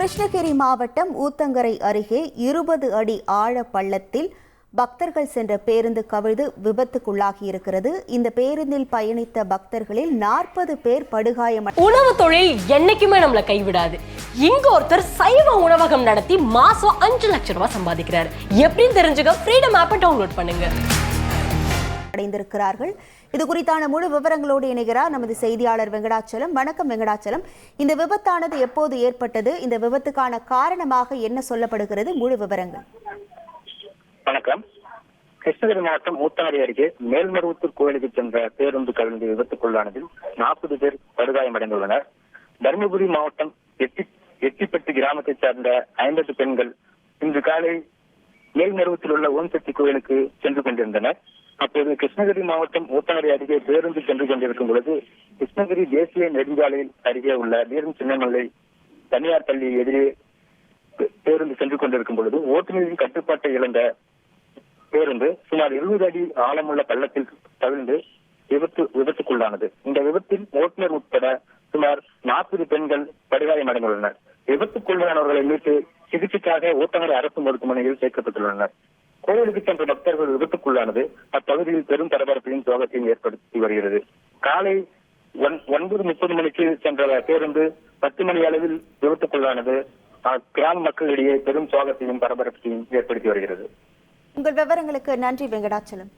கிருஷ்ணகிரி மாவட்டம் ஊத்தங்கரை அருகே 20 அடி ஆழ பள்ளத்தில் பக்தர்கள் சென்ற பேருந்து கவிழ்ந்து விபத்துக்குள்ளாகி இருக்கிறது. இந்த பேருந்தில் பயணித்த பக்தர்களில் 40 பேர் படுகாயம். உணவு தொழில் என்னைக்குமே நம்மளை கைவிடாது. இங்க ஒருத்தர் சைவ உணவகம் நடத்தி மாசம் 5 லட்சம் ரூபாய் சம்பாதிக்கிறார். எப்படின்னு தெரிஞ்சுக்க ஃப்ரீடம் ஆப்பை டவுன்லோட் பண்ணுங்க. அடைந்திருக்கிறார்கள். இது குறித்தான முழு விவரங்களோடு இணைகிறார் நமது செய்தியாளர் வெங்கடாச்சலம். வணக்கம் வெங்கடாச்சலம். இந்த விபத்தானது எப்போது ஏற்பட்டது? இந்த விபத்துக்கான காரணமாக என்ன சொல்லப்படுகிறது? முழு விவரங்கள். வணக்கம். கிருஷ்ணகிரி மாவட்டம் ஊத்தங்கரை அருகே மேல்மருவத்தூர் கோயிலுக்கு சென்ற பேருந்து கவிழ்ந்து விபத்துக்குள்ளானதில் 40 பேர் படுகாயமடைந்துள்ளனர். தருமபுரி மாவட்டம் எட்டிப்பட்டு கிராமத்தைச் சார்ந்த 50 பெண்கள் இன்று காலை மேல்மருவத்தில் உள்ள ஓம் சக்தி கோயிலுக்கு சென்று கொண்டிருந்தனர். அப்போது கிருஷ்ணகிரி மாவட்டம் ஊத்தங்கரை அருகே பேருந்து சென்று கொண்டிருக்கும் பொழுது கிருஷ்ணகிரி தேசிய நெடுஞ்சாலையில் அருகே உள்ள வீரன் சின்னமலை தனியார் பள்ளி எதிரே பேருந்து சென்று கொண்டிருக்கும் பொழுது ஓட்டுநரின் கட்டுப்பாட்டை இழந்த பேருந்து சுமார் 20 அடி ஆழமுள்ள பள்ளத்தில் கவிழ்ந்து விபத்துக்குள்ளானது. இந்த விபத்தில் ஓட்டுநர் உட்பட சுமார் 40 பெண்கள் படுகாயமடைந்துள்ளனர். விபத்துக்குள்ளானவர்களை மீட்டு சிகிச்சைக்காக ஊத்தங்கரை அரசு மருத்துவமனையில் சேர்க்கப்பட்டுள்ளனர். கோயிலுக்கு சென்ற பக்தர்கள் விபத்துக்குள்ளானது அப்பகுதியில் பெரும் பரபரப்பையும் சோகத்தையும் ஏற்படுத்தி வருகிறது. காலை 9:30 மணிக்கு சென்ற பேருந்து 10 மணி அளவில் விபத்துக்குள்ளானது கிராம மக்களிடையே பெரும் சோகத்தையும் பரபரப்பையும் ஏற்படுத்தி வருகிறது. உங்கள் விவரங்களுக்கு நன்றி வெங்கடாச்சலம்.